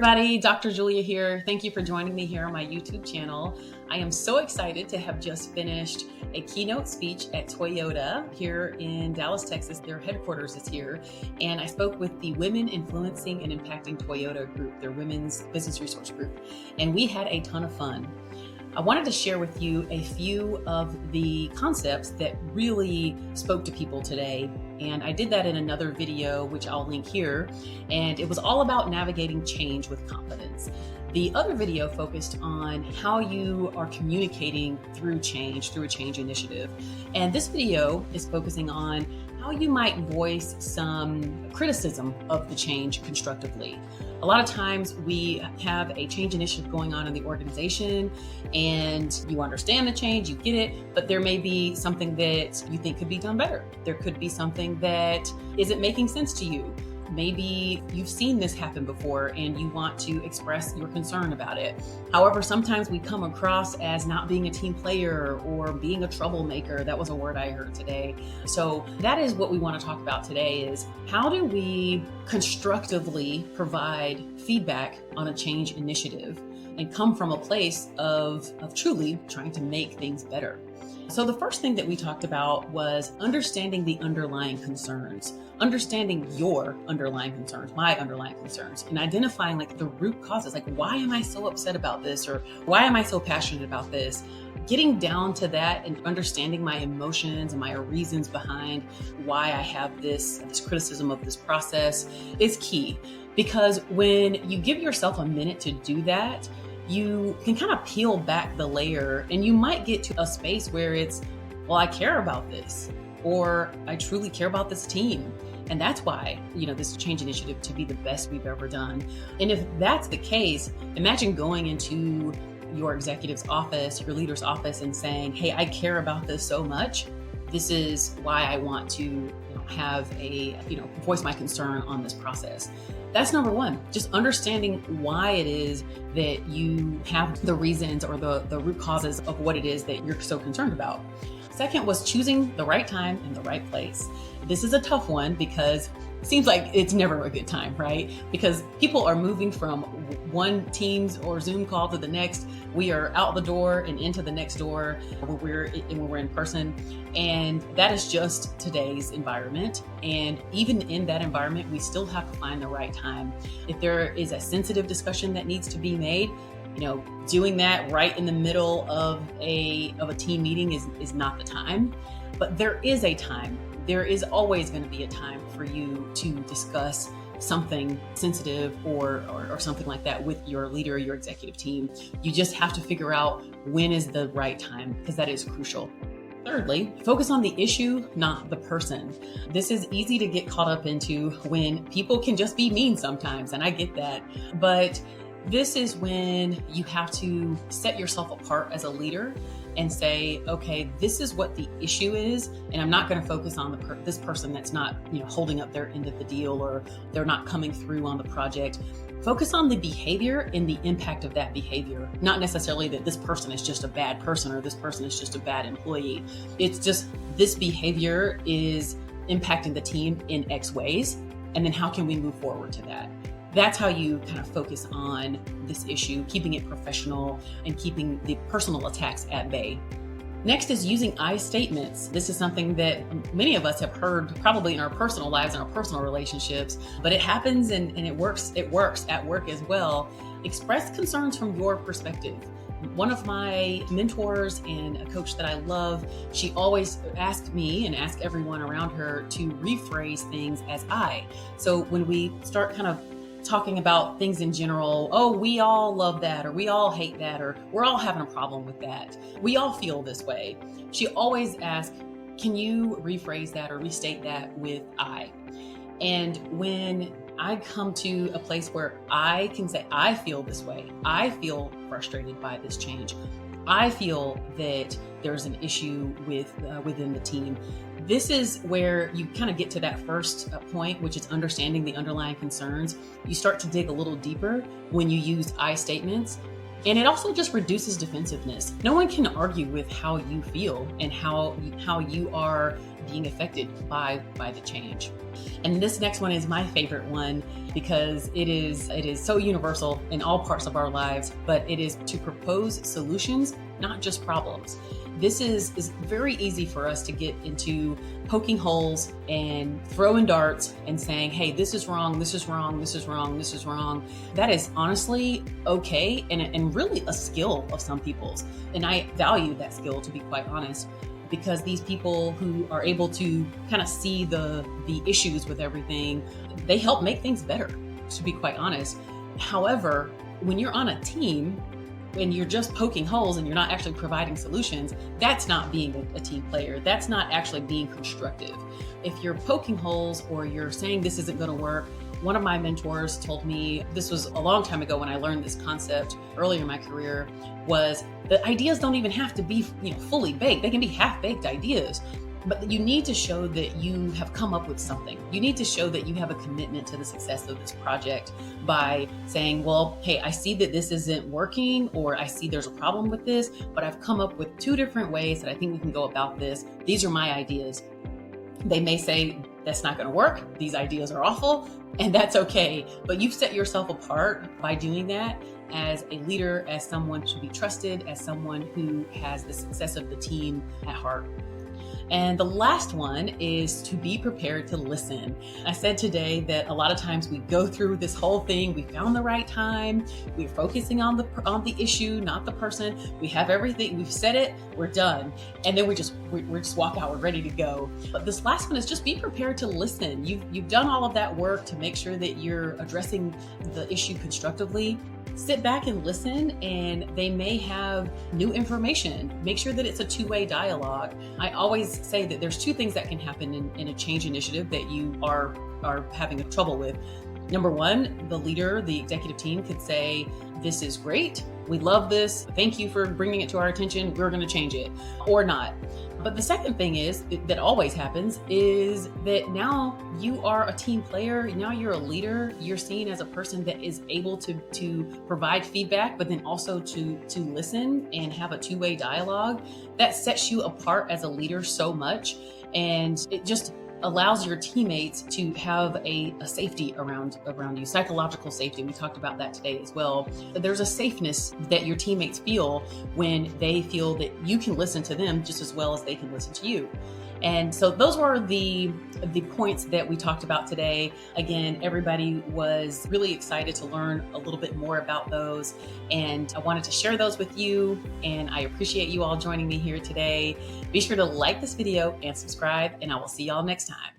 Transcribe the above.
everybody, Dr. Julia here. Thank you for joining me here on my YouTube channel. I am so excited to have just finished a keynote speech at Toyota here in Dallas, Texas. Their headquarters is here. And I spoke with the Women Influencing and Impacting Toyota group, their women's business resource group. And we had a ton of fun. I wanted to share with you a few of the concepts that really spoke to people today. And I did that in another video, which I'll link here. And it was all about navigating change with confidence. The other video focused on how you are communicating through a change initiative. And this video is focusing on how you might voice some criticism of the change constructively. A lot of times we have a change initiative going on in the organization and you understand the change, you get it, but there may be something that you think could be done better. There could be something that isn't making sense to you. Maybe you've seen this happen before and you want to express your concern about it. However, sometimes we come across as not being a team player or being a troublemaker. That was a word I heard today. So that is what we want to talk about today is how do we constructively provide feedback on a change initiative and come from a place of truly trying to make things better. So the first thing that we talked about was understanding the underlying concerns, understanding your underlying concerns, my underlying concerns, and identifying like the root causes, like why am I so upset about this? Or why am I so passionate about this? Getting down to that and understanding my emotions and my reasons behind why I have this criticism of this process is key. Because when you give yourself a minute to do that, you can kind of peel back the layer and you might get to a space where it's, well, I care about this, or I truly care about this team. And that's why, this change initiative to be the best we've ever done. And if that's the case, imagine going into your executive's office, your leader's office and saying, hey, I care about this so much. This is why I want to have voice my concern on this process. That's number one, just understanding why it is that you have the reasons or the root causes of what it is that you're so concerned about. Second was choosing the right time and the right place. This is a tough one because it seems like it's never a good time, right? Because people are moving from one Teams or Zoom call to the next. We are out the door and into the next door when we're in person. And that is just today's environment. And even in that environment, we still have to find the right time. If there is a sensitive discussion that needs to be made, doing that right in the middle of a team meeting is not the time. But there is a time. There is always going to be a time for you to discuss something sensitive or something like that with your leader or your executive team. You just have to figure out when is the right time, because that is crucial. Thirdly, focus on the issue, not the person. This is easy to get caught up into when people can just be mean sometimes, and I get that. But this is when you have to set yourself apart as a leader and say, okay, this is what the issue is, and I'm not going to focus on this person that's not, holding up their end of the deal or they're not coming through on the project. Focus on the behavior and the impact of that behavior, not necessarily that this person is just a bad person or this person is just a bad employee. It's just this behavior is impacting the team in X ways, and then how can we move forward to that? That's how you kind of focus on this issue, keeping it professional and keeping the personal attacks at bay. Next is using I statements. This is something that many of us have heard probably in our personal lives and our personal relationships, but it happens and it works at work as well. Express concerns from your perspective. One of my mentors and a coach that I love, she always asked me and asked everyone around her to rephrase things as I. So when we start kind of talking about things in general, oh, we all love that, or we all hate that, or we're all having a problem with that. We all feel this way. She always asks, can you rephrase that or restate that with I? And when I come to a place where I can say, I feel this way, I feel frustrated by this change, I feel that there's an issue within the team. This is where you kind of get to that first point, which is understanding the underlying concerns. You start to dig a little deeper when you use I statements. And it also just reduces defensiveness. No one can argue with how you feel and how you are being affected by the change. And this next one is my favorite one because it is so universal in all parts of our lives, but it is to propose solutions, not just problems. This is very easy for us to get into poking holes and throwing darts and saying, hey, this is wrong, this is wrong, this is wrong, this is wrong. That is honestly okay and really a skill of some people's. And I value that skill, to be quite honest, because these people who are able to kind of see the issues with everything, they help make things better, to be quite honest. However, when you're on a team, when you're just poking holes and you're not actually providing solutions, that's not being a team player. That's not actually being constructive. If you're poking holes or you're saying this isn't going to work, one of my mentors told me, this was a long time ago when I learned this concept earlier in my career, was that ideas don't even have to be fully baked. They can be half-baked ideas. But you need to show that you have come up with something. You need to show that you have a commitment to the success of this project by saying, well, hey, I see that this isn't working, or I see there's a problem with this, but I've come up with 2 different ways that I think we can go about this. These are my ideas. They may say, that's not going to work. These ideas are awful, and that's okay. But you've set yourself apart by doing that as a leader, as someone to be trusted, as someone who has the success of the team at heart. And the last one is to be prepared to listen. I said today that a lot of times we go through this whole thing, we found the right time, we're focusing on the issue, not the person. We have everything, we've said it, we're done. And then we just walk out, we're ready to go. But this last one is just be prepared to listen. You've done all of that work to make sure that you're addressing the issue constructively. Sit back and listen, and they may have new information. Make sure that it's a 2-way dialogue. I always say that there's 2 things that can happen in a change initiative that you are having trouble with. Number 1, the leader, the executive team could say, this is great. We love this. Thank you for bringing it to our attention. We're going to change it, or not. But the second thing is that always happens is that now you are a team player. Now you're a leader. You're seen as a person that is able to provide feedback, but then also to listen and have a 2-way dialogue. That sets you apart as a leader so much. And it just allows your teammates to have a safety around you, psychological safety. We talked about that today as well. There's a safeness that your teammates feel when they feel that you can listen to them just as well as they can listen to you. And so those were the points that we talked about today. Again, everybody was really excited to learn a little bit more about those, and I wanted to share those with you, and I appreciate you all joining me here today. Be sure to like this video and subscribe, and I will see y'all next time.